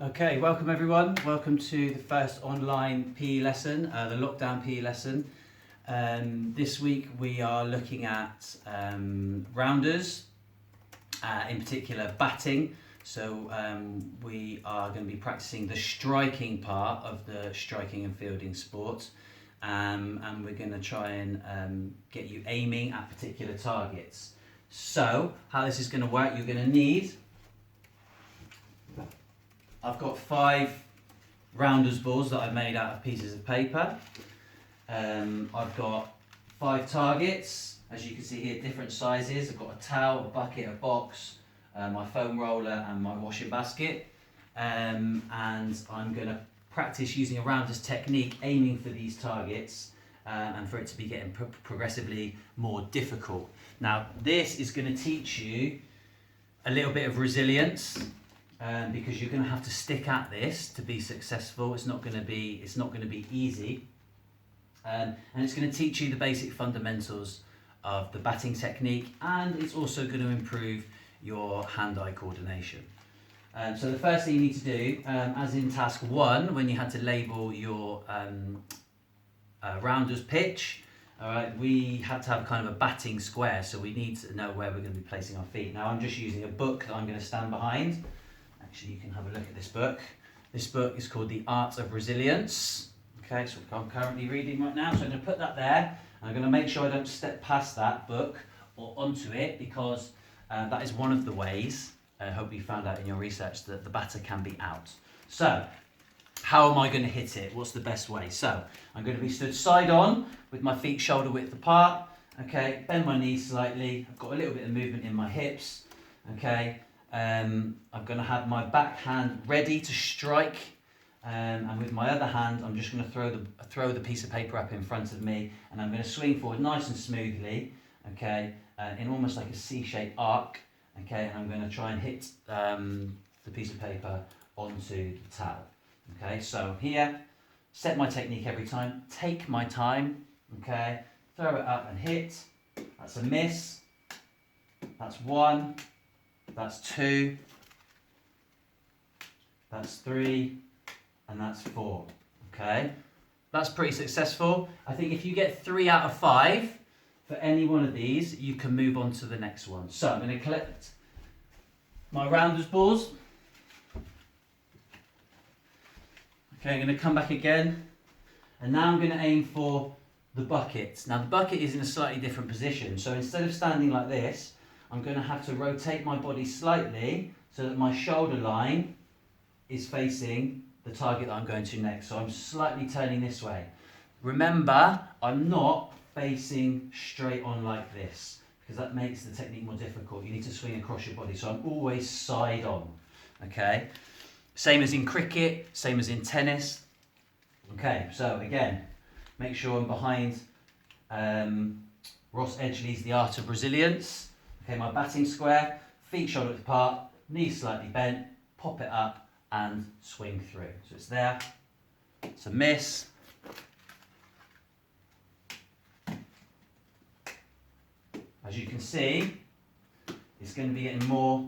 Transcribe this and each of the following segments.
Okay, welcome everyone. Welcome to the first online PE lesson, the lockdown PE lesson. This week we are looking at rounders, in particular batting. So we are going to be practicing the striking part of the striking and fielding sport. And we're going to try and get you aiming at particular targets. So how this is going to work, you're going to need... I've got 5 rounders balls that I've made out of pieces of paper. I've got 5 targets, as you can see here, different sizes. I've got a towel, a bucket, a box, my foam roller and my washing basket. And I'm going to practice using a rounders technique, aiming for these targets and for it to be getting progressively more difficult. Now this is going to teach you a little bit of resilience. Because you're going to have to stick at this to be successful. It's not going to be easy, and it's going to teach you the basic fundamentals of the batting technique, and it's also going to improve your hand-eye coordination. So the first thing you need to do, as in task 1, when you had to label your rounders pitch, all right, we had to have kind of a batting square, so we need to know where we're going to be placing our feet. Now I'm just using a book that I'm going to stand behind. Actually, you can have a look at this book. This book is called The Art of Resilience. Okay, so I'm currently reading right now. So I'm going to put that there. And I'm going to make sure I don't step past that book or onto it, because that is one of the ways, I hope you found out in your research, that the batter can be out. So, how am I going to hit it? What's the best way? So, I'm going to be stood side on with my feet shoulder width apart. Okay, bend my knees slightly. I've got a little bit of movement in my hips. Okay. I'm going to have my back hand ready to strike, and with my other hand I'm just going to throw the piece of paper up in front of me, and I'm going to swing forward nice and smoothly, okay, in almost like a C-shaped arc, okay, and I'm going to try and hit the piece of paper onto the towel. Okay, so here, set my technique every time, take my time, okay, throw it up and hit. That's a miss, that's 1, that's 2, that's 3, and that's 4. Okay, that's pretty successful. I think if you get 3 out of 5 for any one of these, you can move on to the next one. So I'm going to collect my rounders balls. Okay, I'm going to come back again, and now I'm going to aim for the bucket. Now the bucket is in a slightly different position, so instead of standing like this, I'm going to have to rotate my body slightly so that my shoulder line is facing the target that I'm going to next. So I'm slightly turning this way. Remember, I'm not facing straight on like this, because that makes the technique more difficult. You need to swing across your body. So I'm always side on. Okay? Same as in cricket, same as in tennis. Okay, so again, make sure I'm behind Ross Edgley's The Art of Resilience. Okay, my batting square, feet shoulder width apart, knees slightly bent, pop it up and swing through. So it's there, it's a miss. As you can see, it's going to be getting more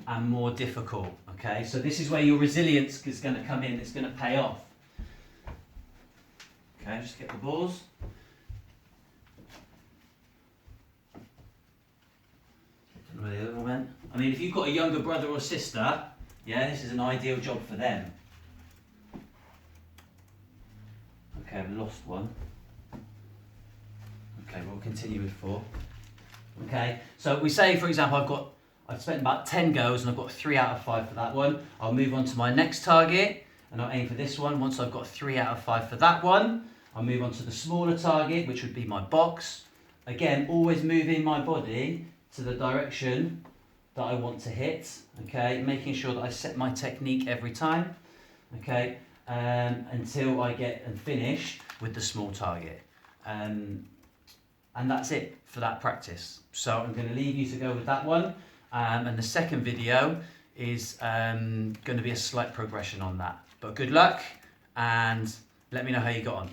and more difficult. Okay, so this is where your resilience is going to come in, it's going to pay off. Okay, just get the balls. I mean, if you've got a younger brother or sister, yeah, this is an ideal job for them. Okay, I've lost one. Okay, we'll continue with 4. Okay, so we say, for example, I've spent about 10 goes and I've got 3 out of 5 for that one. I'll move on to my next target and I'll aim for this one. Once I've got 3 out of 5 for that one, I'll move on to the smaller target, which would be my box. Again, always moving my body to the direction that I want to hit, okay, making sure that I set my technique every time, okay, until I get and finish with the small target. And that's it for that practice. So I'm going to leave you to go with that one, and the second video is going to be a slight progression on that. But good luck, and let me know how you got on.